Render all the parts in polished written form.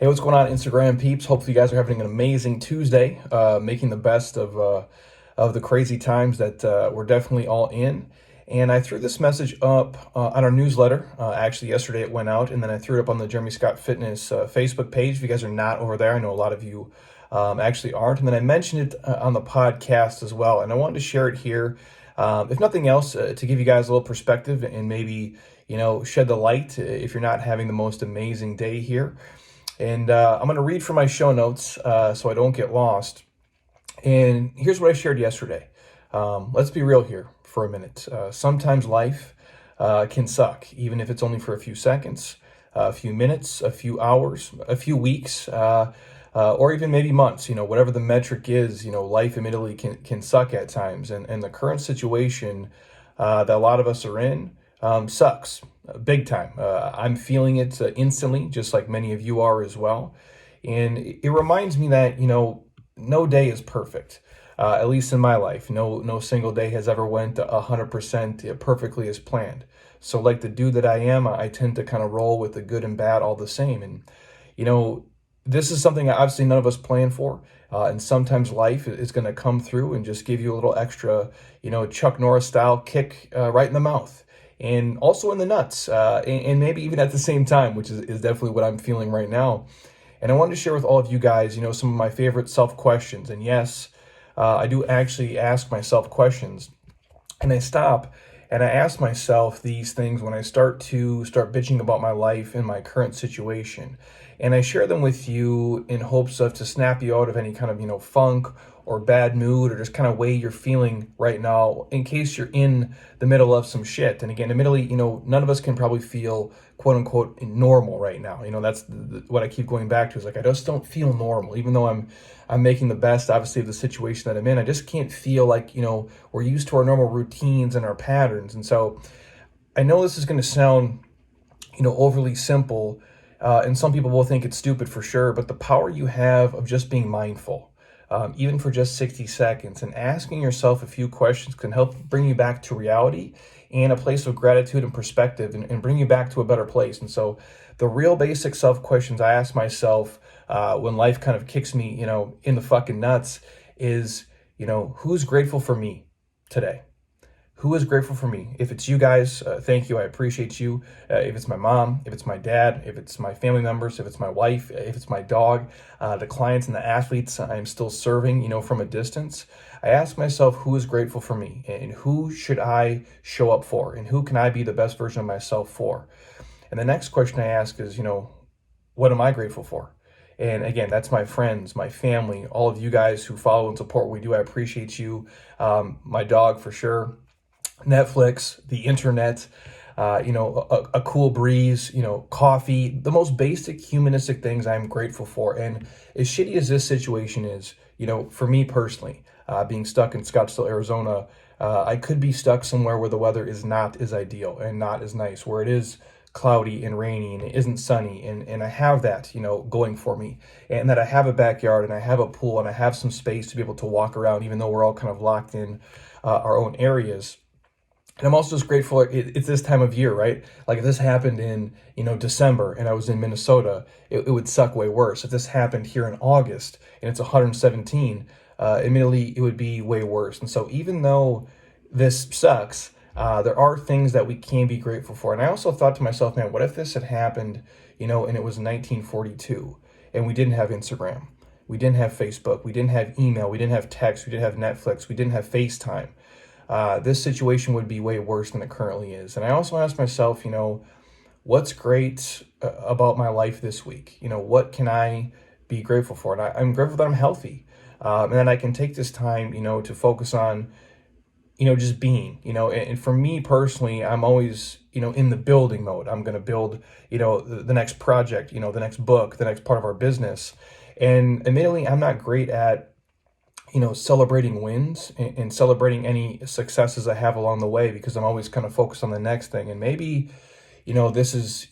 Hey, what's going on, Instagram peeps? Hopefully, you guys are having an amazing Tuesday, making the best of the crazy times that we're definitely all in. And I threw this message up on our newsletter. Actually, yesterday it went out, and then I threw it up on the Jeremy Scott Fitness Facebook page. If you guys are not over there, I know a lot of you actually aren't. And then I mentioned it on the podcast as well. And I wanted to share it here, if nothing else, to give you guys a little perspective and maybe shed the light if you're not having the most amazing day here. And I'm going to read from my show notes so I don't get lost. And here's what I shared yesterday. Let's be real here for a minute. Sometimes life can suck, even if it's only for a few seconds, a few minutes, a few hours, a few weeks, or even maybe months. Whatever the metric is, life admittedly can suck at times. And the current situation that a lot of us are in sucks big time. I'm feeling it instantly, just like many of you are as well. And it reminds me that, no day is perfect, at least in my life. No single day has ever went 100% perfectly as planned. So like the dude that I am, I tend to kind of roll with the good and bad all the same. And, this is something that obviously none of us plan for. And sometimes life is going to come through and just give you a little extra, Chuck Norris style kick right in the mouth. And also in the nuts, and maybe even at the same time, which is definitely what I'm feeling right now. And I wanted to share with all of you guys, some of my favorite self-questions. And yes, I do actually ask myself questions. And I stop and I ask myself these things when I start bitching about my life and my current situation. And I share them with you in hopes of to snap you out of any kind of, funk or bad mood or just kind of way you're feeling right now in case you're in the middle of some shit. And again, admittedly, none of us can probably feel quote unquote normal right now. That's what I keep going back to is like, I just don't feel normal, even though I'm making the best, obviously, of the situation that I'm in. I just can't feel like, we're used to our normal routines and our patterns. And so I know this is going to sound, overly simple, and some people will think it's stupid for sure, but the power you have of just being mindful, even for just 60 seconds, and asking yourself a few questions can help bring you back to reality and a place of gratitude and perspective and bring you back to a better place. And so the real basic self questions I ask myself when life kind of kicks me, in the fucking nuts is, who's grateful for me today? Who is grateful for me? If it's you guys, thank you. I appreciate you. If it's my mom, if it's my dad, if it's my family members, if it's my wife, if it's my dog, the clients and the athletes I'm still serving, from a distance, I ask myself who is grateful for me and who should I show up for and who can I be the best version of myself for? And the next question I ask is, what am I grateful for? And again, that's my friends, my family, all of you guys who follow and support what we do. I appreciate you. My dog for sure. Netflix, the internet, a cool breeze, coffee, the most basic humanistic things I'm grateful for. And as shitty as this situation is, for me personally, being stuck in Scottsdale, Arizona, I could be stuck somewhere where the weather is not as ideal and not as nice, where it is cloudy and rainy and it isn't sunny. And I have that, going for me, and that I have a backyard and I have a pool and I have some space to be able to walk around, even though we're all kind of locked in our own areas. And I'm also just grateful it's this time of year, right? Like if this happened in, December and I was in Minnesota, it would suck way worse. If this happened here in August and it's 117, admittedly, it would be way worse. And so even though this sucks, there are things that we can be grateful for. And I also thought to myself, man, what if this had happened, and it was 1942 and we didn't have Instagram, we didn't have Facebook, we didn't have email, we didn't have text, we didn't have Netflix, we didn't have FaceTime. This situation would be way worse than it currently is. And I also asked myself, what's great about my life this week? What can I be grateful for? And I'm grateful that I'm healthy. And then I can take this time, to focus on, just being, and for me personally, I'm always, in the building mode. I'm going to build, the next project, the next book, the next part of our business. And admittedly, I'm not great at, celebrating wins and celebrating any successes I have along the way, because I'm always kind of focused on the next thing. And maybe, this is,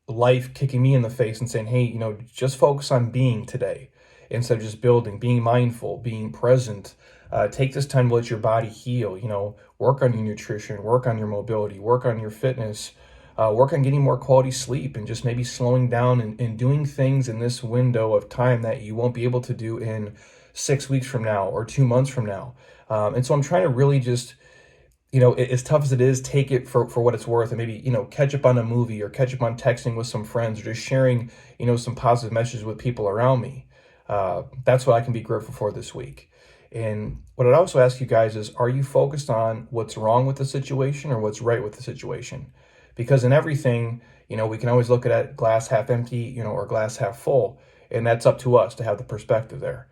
life kicking me in the face and saying, hey, just focus on being today instead of just building, being mindful, being present. Take this time to let your body heal, work on your nutrition, work on your mobility, work on your fitness, work on getting more quality sleep and just maybe slowing down and doing things in this window of time that you won't be able to do in 6 weeks from now or 2 months from now. And so I'm trying to really just, as tough as it is, take it for what it's worth, and maybe, catch up on a movie or catch up on texting with some friends or just sharing, some positive messages with people around me. That's what I can be grateful for this week. And what I'd also ask you guys is, are you focused on what's wrong with the situation or what's right with the situation? Because in everything, we can always look at it glass half empty, or glass half full, and that's up to us to have the perspective there.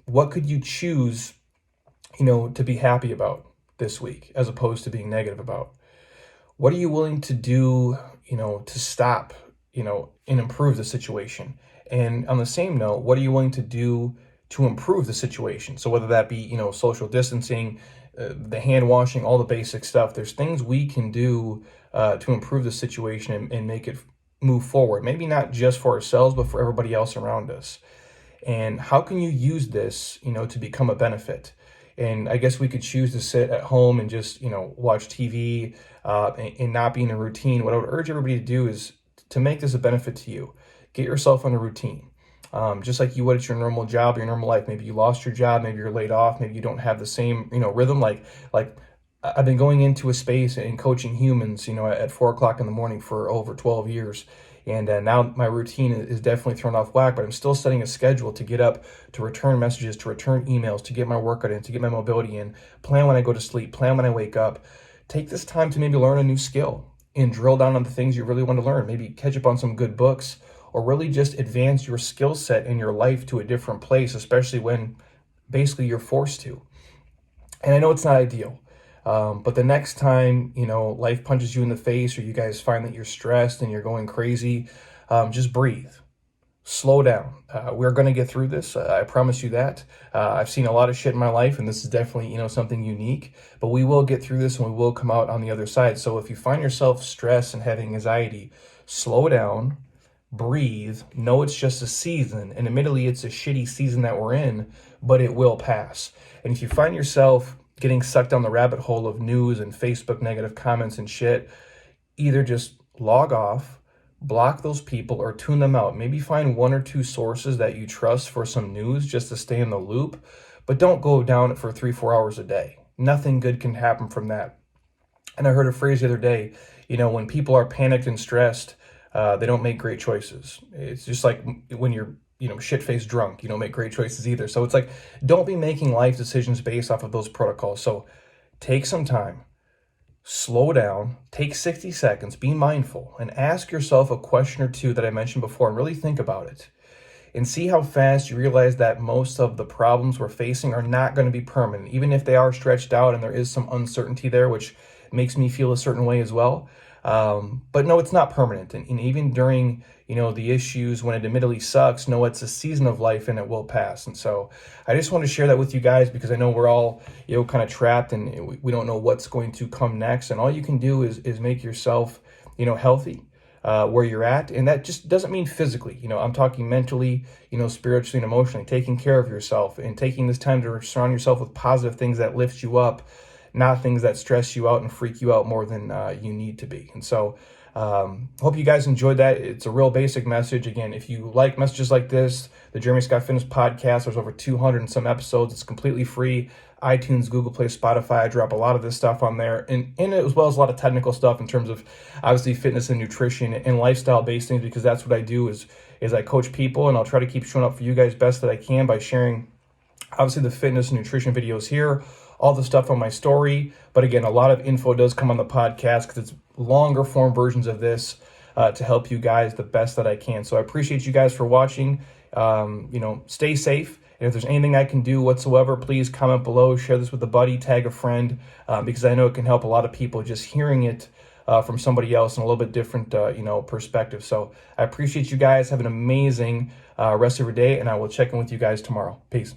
What could you choose, to be happy about this week as opposed to being negative about? What are you willing to do, to stop, and improve the situation? And on the same note, what are you willing to do to improve the situation? So whether that be, social distancing, the hand washing, all the basic stuff, there's things we can do to improve the situation and make it move forward. Maybe not just for ourselves, but for everybody else around us. And how can you use this, to become a benefit? And I guess we could choose to sit at home and just, watch TV and not be in a routine. What I would urge everybody to do is to make this a benefit to you. Get yourself on a routine. Just like you would at your normal job, your normal life. Maybe you lost your job, maybe you're laid off, maybe you don't have the same, rhythm. Like I've been going into a space and coaching humans, at 4 o'clock in the morning for over 12 years. And now my routine is definitely thrown off whack, but I'm still setting a schedule to get up, to return messages, to return emails, to get my workout in, to get my mobility in, plan when I go to sleep, plan when I wake up. Take this time to maybe learn a new skill and drill down on the things you really want to learn. Maybe catch up on some good books, or really just advance your skill set in your life to a different place, especially when basically you're forced to. And I know it's not ideal, but the next time, life punches you in the face, or you guys find that you're stressed and you're going crazy, just breathe. Slow down. We're going to get through this. I promise you that. I've seen a lot of shit in my life, and this is definitely, something unique, but we will get through this and we will come out on the other side. So if you find yourself stressed and having anxiety, slow down, breathe, know it's just a season, and admittedly it's a shitty season that we're in, but it will pass. And if you find yourself getting sucked down the rabbit hole of news and Facebook negative comments and shit, either just log off, block those people, or tune them out. Maybe find one or two sources that you trust for some news just to stay in the loop, but don't go down it for 3-4 hours a day. Nothing good can happen from that. And I heard a phrase the other day, when people are panicked and stressed, they don't make great choices. It's just like when you're, shit-faced drunk, you don't make great choices either. So it's like, don't be making life decisions based off of those protocols. So take some time, slow down, take 60 seconds, be mindful, and ask yourself a question or two that I mentioned before, and really think about it. And see how fast you realize that most of the problems we're facing are not going to be permanent, even if they are stretched out and there is some uncertainty there, which makes me feel a certain way as well. But no, it's not permanent. And even during, the issues when it admittedly sucks, no, it's a season of life and it will pass. And so I just want to share that with you guys, because I know we're all, kind of trapped and we don't know what's going to come next. And all you can do is make yourself, healthy, where you're at. And that just doesn't mean physically, I'm talking mentally, spiritually and emotionally, taking care of yourself and taking this time to surround yourself with positive things that lift you up, not things that stress you out and freak you out more than you need to be. And so hope you guys enjoyed that. It's a real basic message. Again, if you like messages like this, the Jeremy Scott Fitness Podcast, there's over 200 and some episodes. It's completely free. iTunes, Google Play, Spotify. I drop a lot of this stuff on there, and as well as a lot of technical stuff in terms of obviously fitness and nutrition and lifestyle based things, because that's what I do is I coach people, and I'll try to keep showing up for you guys best that I can by sharing obviously the fitness and nutrition videos here, all the stuff on my story. But again, a lot of info does come on the podcast because it's longer form versions of this to help you guys the best that I can. So I appreciate you guys for watching. Stay safe. And if there's anything I can do whatsoever, please comment below, share this with a buddy, tag a friend, because I know it can help a lot of people just hearing it from somebody else in a little bit different, perspective. So I appreciate you guys. Have an amazing rest of your day, and I will check in with you guys tomorrow. Peace.